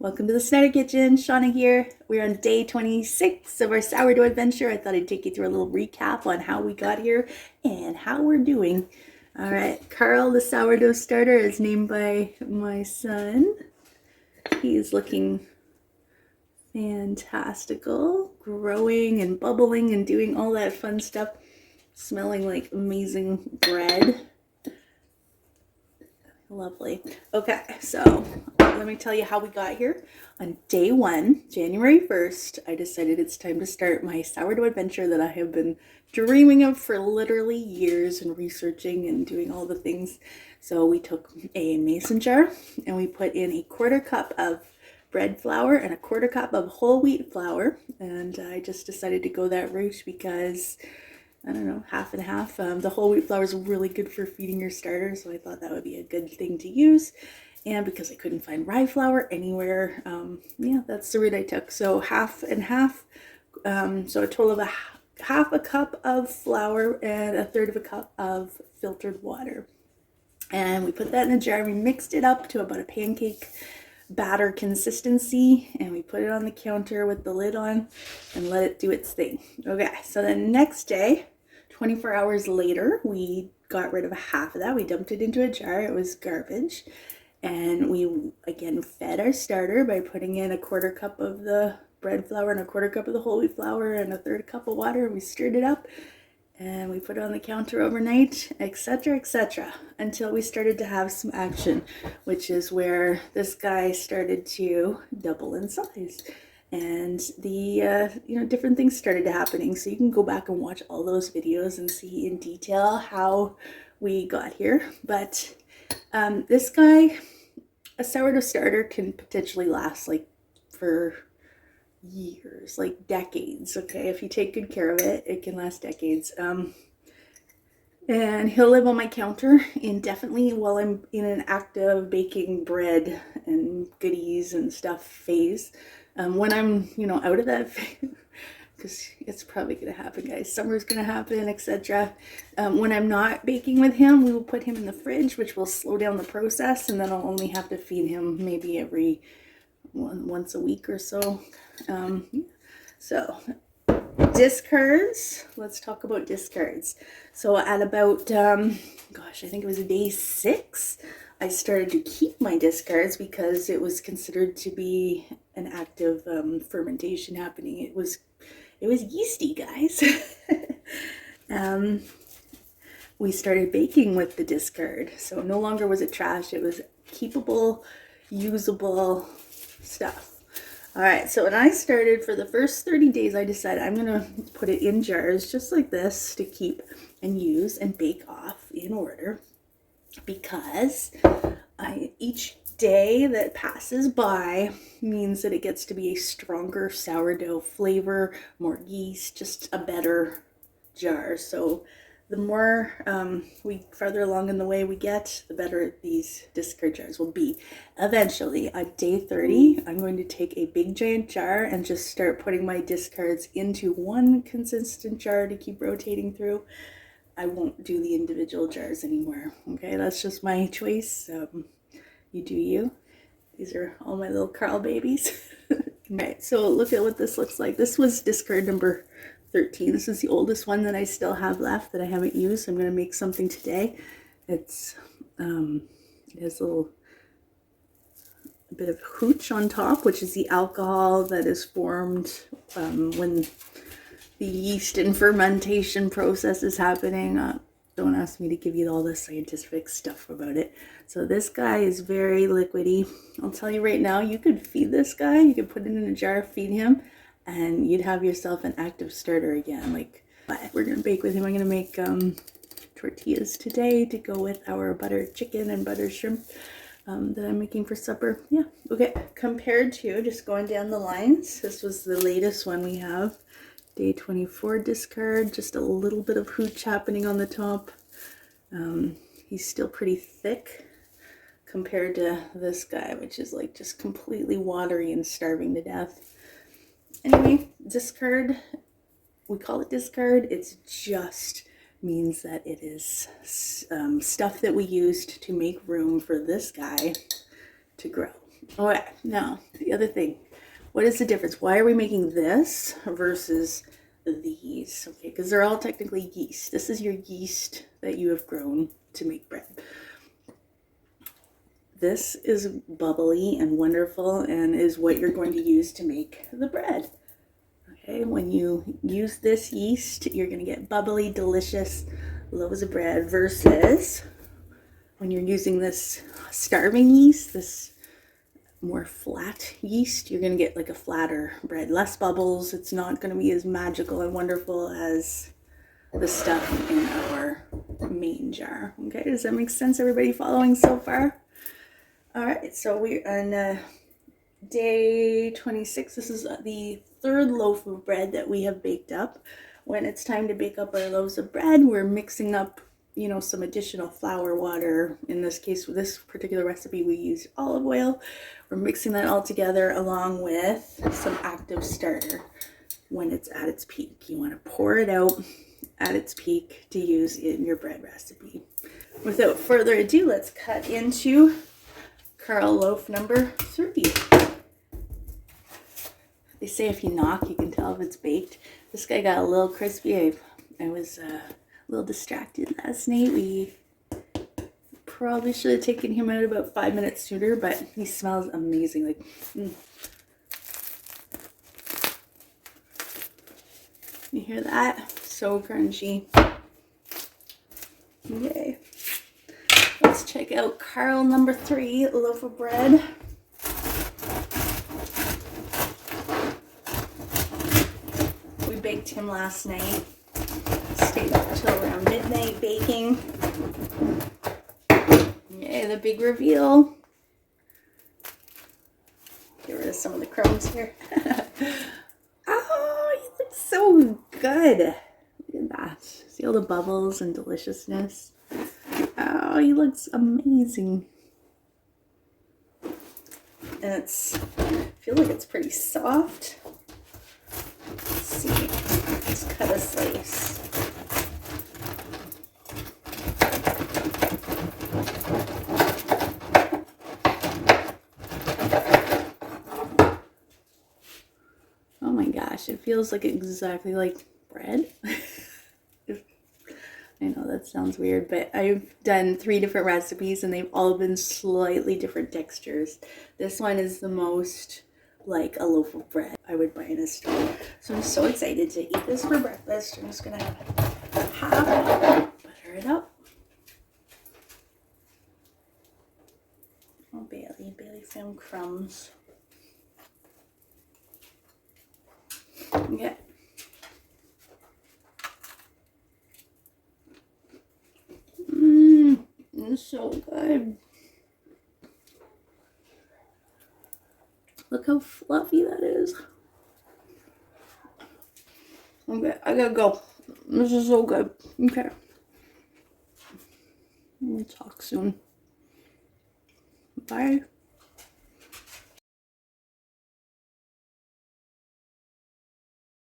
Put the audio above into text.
Welcome to the Snyder Kitchen. Shauna here. We're on day 26 of our sourdough adventure. I thought I'd take you through a little recap on how we got here and how we're doing. All right, Carl, the sourdough starter, is named by my son. He's looking fantastical, growing and bubbling and doing all that fun stuff, smelling like amazing bread. Lovely. Okay, so let me tell you how we got here. On day one, January 1st, I decided it's time to start my sourdough adventure that I have been dreaming of for literally years and researching and doing all the things. So we took a mason jar and we put in a 1/4 cup of bread flour and a 1/4 cup of whole wheat flour. And I just decided to go that route because I don't know, half and half. The whole wheat flour is really good for feeding your starter, so I thought that would be a good thing to use. And because I couldn't find rye flour anywhere, yeah, that's the route I took. So half and half, so a total of half a cup of flour and 1/3 of a cup of filtered water. And we put that in a jar, we mixed it up to about a pancake batter consistency, and we put it on the counter with the lid on and let it do its thing. Okay, so the next day, 24 hours later, we got rid of half of that. We dumped it into a jar. It was garbage. And we again fed our starter by putting in a 1/4 cup of the bread flour and a 1/4 cup of the whole wheat flour and a 1/3 cup of water. And we stirred it up and we put it on the counter overnight, etc., until we started to have some action, which is where this guy started to double in size. And the different things started happening. So you can go back and watch all those videos and see in detail how we got here. But this guy, a sourdough starter can potentially last like for years, like decades. Okay, if you take good care of it, it can last decades. And he'll live on my counter indefinitely while I'm in an active baking bread and goodies and stuff phase. When I'm out of that phase, because it's probably gonna happen, guys, summer's gonna happen, etc. When I'm not baking with him, we will put him in the fridge, which will slow down the process, and then I'll only have to feed him maybe every once a week or so. So discards, let's talk about discards. So at about I think it was day 6, I started to keep my discards because it was considered to be an active fermentation happening. It was yeasty, guys. We started baking with the discard, so no longer was it trash. It was keepable, usable stuff. All right, so when I started, for the first 30 days, I decided I'm gonna put it in jars just like this to keep and use and bake off in order, because each day that passes by means that it gets to be a stronger sourdough flavor, more yeast, just a better jar. So the more farther along in the way we get, the better these discard jars will be. Eventually, on day 30, I'm going to take a big giant jar and just start putting my discards into one consistent jar to keep rotating through. I won't do the individual jars anymore. Okay, that's just my choice. You do you. These are all my little Carl babies. Right, so look at what this looks like. This was discard number 13. This is the oldest one that I still have left that I haven't used. I'm going to make something today. It has a bit of hooch on top, which is the alcohol that is formed when the yeast and fermentation process is happening. Don't ask me to give you all the scientific stuff about it. So this guy is very liquidy. I'll tell you right now, you could feed this guy. You could put it in a jar, feed him, and you'd have yourself an active starter again. But we're gonna bake with him. I'm gonna make tortillas today to go with our buttered chicken and buttered shrimp that I'm making for supper. Yeah, okay. Compared to, just going down the lines, this was the latest one we have. Day 24 discard, just a little bit of hooch happening on the top. He's still pretty thick compared to this guy, which is like just completely watery and starving to death. Anyway, discard, we call it discard. It's just means that it is stuff that we used to make room for this guy to grow. Okay, now the other thing. What is the difference? Why are we making this versus these? Okay, because they're all technically yeast. This is your yeast that you have grown to make bread. This is bubbly and wonderful and is what you're going to use to make the bread. Okay, when you use this yeast, you're going to get bubbly, delicious loaves of bread versus when you're using this starving yeast, this more flat yeast, you're going to get like a flatter bread, less bubbles. It's not going to be as magical and wonderful as the stuff in our main jar. Okay, does that make sense? Everybody following so far? All right, so we're on day 26. This is the third loaf of bread that we have baked up. When it's time to bake up our loaves of bread, we're mixing up, some additional flour, water. In this case, with this particular recipe, we use olive oil. We're mixing that all together along with some active starter when it's at its peak. You want to pour it out at its peak to use in your bread recipe. Without further ado, let's cut into Carl loaf number 3. They say if you knock, you can tell if it's baked. This guy got a little crispy. I was a little distracted last night. We probably should have taken him out about 5 minutes sooner, but he smells amazing. You hear that? So crunchy. Yay. Let's check out Carl number 3 loaf of bread. We baked him last night. Stayed up till around midnight baking. Yay, the big reveal. Get rid of some of the crumbs here. Oh, you look so good. Look at that. See all the bubbles and deliciousness. Oh, he looks amazing. And I feel like it's pretty soft. Let's see. Let's cut a slice. Oh my gosh, it feels like exactly like bread. I know that sounds weird, but I've done 3 different recipes and they've all been slightly different textures. This one is the most like a loaf of bread I would buy in a store. So I'm so excited to eat this for breakfast. I'm just gonna have half, butter it up. Oh, Bailey found crumbs. Okay. It's so good. Look how fluffy that is. Okay, I gotta go. This is so good. Okay. We'll talk soon. Bye.